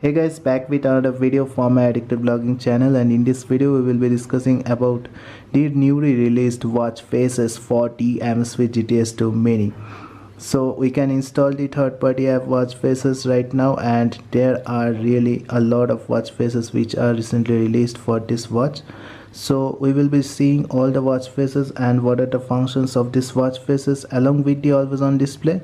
Hey guys, back with another video from my addictive blogging channel, and in this video we will be discussing about the newly released watch faces for the Amazfit GTS 2 Mini. So we can install the third-party app watch faces right now, and there are really a lot of watch faces which are recently released for this watch. So we will be seeing all the watch faces and what are the functions of this watch faces along with the always on display,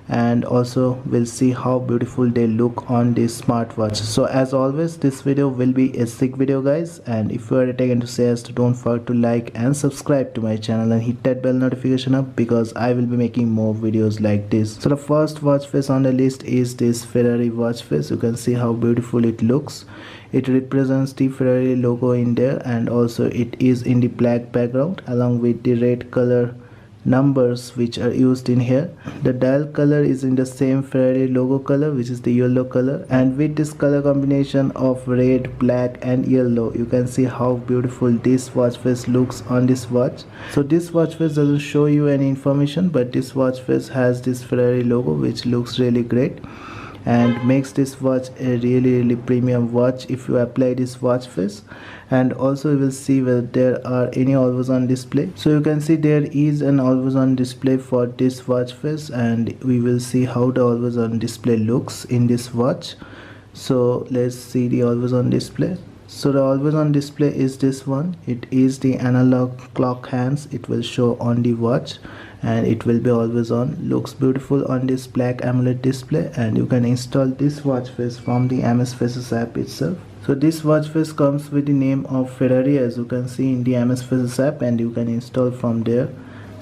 and also we'll see how beautiful they look on this smartwatch. So as always, this video will be a sick video guys, and if you are a tech enthusiast, don't forget to like and subscribe to my channel and hit that bell notification up, because I will be making more videos like this. So the first watch face on the list is this Ferrari watch face. You can see how beautiful it looks. It represents the Ferrari logo in there, and also it is in the black background along with the red color numbers which are used in here. The dial color is in the same Ferrari logo color, which is the yellow color, and with this color combination of red, black and yellow, you can see how beautiful this watch face looks on this watch. So this watch face doesn't show you any information, but this watch face has this Ferrari logo which looks really great and makes this watch a really premium watch if you apply this watch face. And also we will see whether there are any always on display. So you can see there is an always on display for this watch face, and we will see how the always on display looks in this watch. So let's see the always on display. So the always on display is this one. It is the analog clock hands. It will show on the watch and it will be always on. Looks beautiful on this black AMOLED display, and you can install this watch face from the Amazfit app itself. So this watch face comes with the name of Ferrari, as you can see in the Amazfit app, and you can install from there.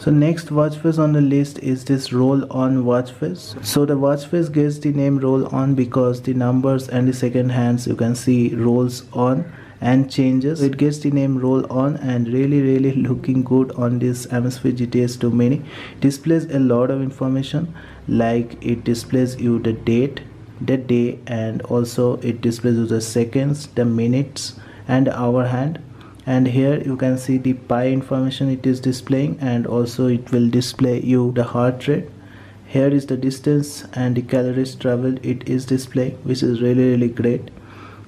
So next watch face on the list is this RollOn watch face. So the watch face gets the name RollOn because the numbers and the second hands you can see rolls on and changes. It gets the name RollOn, and really looking good on this Amazfit GTS 2 Mini. Displays a lot of information, like it displays you the date, the day, and also it displays you the seconds, the minutes and the hour hand. And here you can see the pi information it is displaying, and also it will display you the heart rate. Here is the distance and the calories traveled it is displaying, which is really great.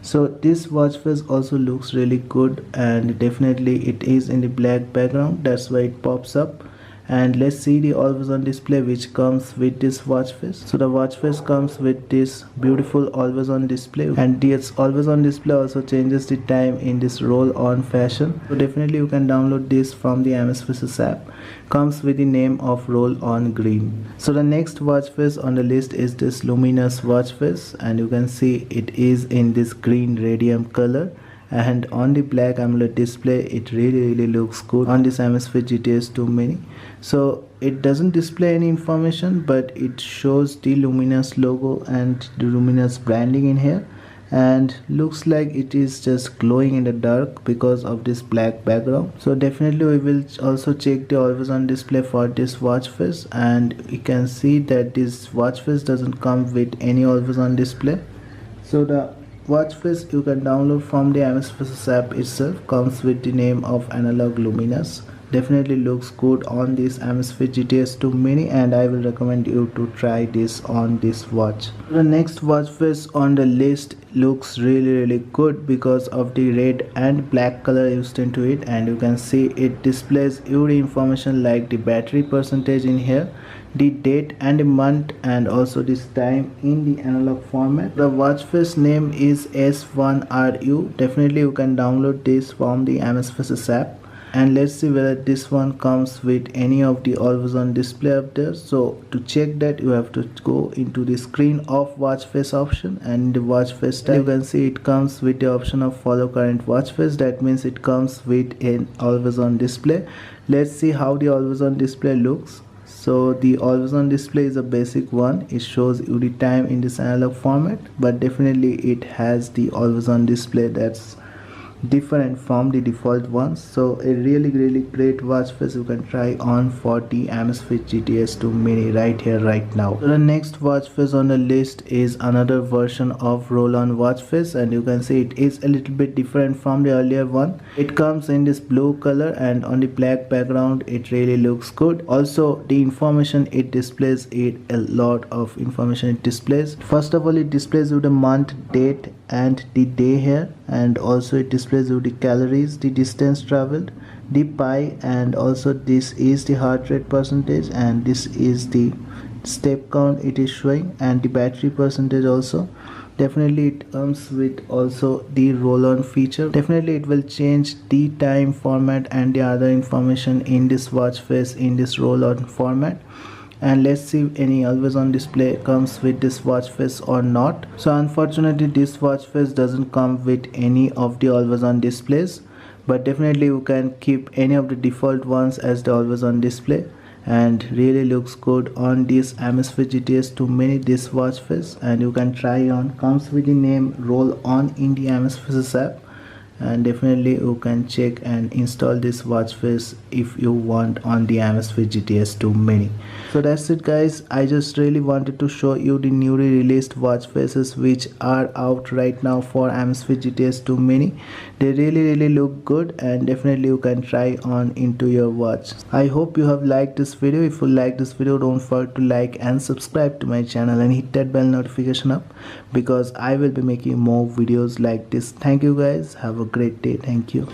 So this watch face also looks really good, and definitely it is in the black background, that's why it pops up. And let's see the always on display which comes with this watch face. So the watch face comes with this beautiful always on display, and this always on display also changes the time in this roll on fashion. So definitely you can download this from the Amazfit app. Comes with the name of Roll On Green. So the next watch face on the list is this Luminous watch face, and you can see it is in this green radium color, and on the black AMOLED display it really looks good on this Amazfit GTS 2 Mini. So it doesn't display any information, but it shows the Luminous logo and the Luminous branding in here, and looks like it is just glowing in the dark because of this black background. So definitely we will also check the always on display for this watch face, and you can see that this watch face doesn't come with any always on display. So the watch face you can download from the Amazfit app itself. Comes with the name of Analog Luminous. Definitely looks good on this Amazfit GTS 2 Mini, and I will recommend you to try this on this watch. The next watch face on the list looks really good because of the red and black color used into it, and you can see it displays you the information like the battery percentage in here, the date and the month, and also this time in the analog format. The watch face name is S1RU. Definitely you can download this from the Amazfit app. And let's see whether this one comes with any of the always on display up there. So to check that, you have to go into the screen of watch face option, and in the watch face tab you can see it comes with the option of follow current watch face. That means it comes with an always on display. Let's see how the always on display looks. So the always on display is a basic one. It shows you the time in this analog format, but definitely it has the always on display that's different from the default ones. So a really great watch face you can try on for the Amazfit GTS 2 Mini right here right now. So the next watch face on the list is another version of RollOn watch face, and you can see it is a little bit different from the earlier one. It comes in this blue color, and on the black background it really looks good. Also the information it displays, it a lot of information it displays. First of all, it displays you the month, date and the day here, and also it displays you the calories, the distance traveled, the pi, and also this is the heart rate percentage, and this is the step count it is showing, and the battery percentage also. Definitely it comes with also the roll-on feature. Definitely it will change the time format and the other information in this watch face in this roll-on format. And let's see if any always on display comes with this watch face or not. So unfortunately this watch face doesn't come with any of the always on displays, but definitely you can keep any of the default ones as the always on display, and really looks good on this Amazfit GTS 2 Mini this watch face. And you can try on, comes with the name RollOn in the Amazfit app, and definitely you can check and install this watch face if you want on the Amazfit GTS 2 Mini. So that's it guys, I just really wanted to show you the newly released watch faces which are out right now for Amazfit GTS 2 Mini. They really look good, and definitely you can try on into your watch. I hope you have liked this video. If you like this video, don't forget to like and subscribe to my channel and hit that bell notification up, because I will be making more videos like this. Thank you guys, have a great day. Thank you.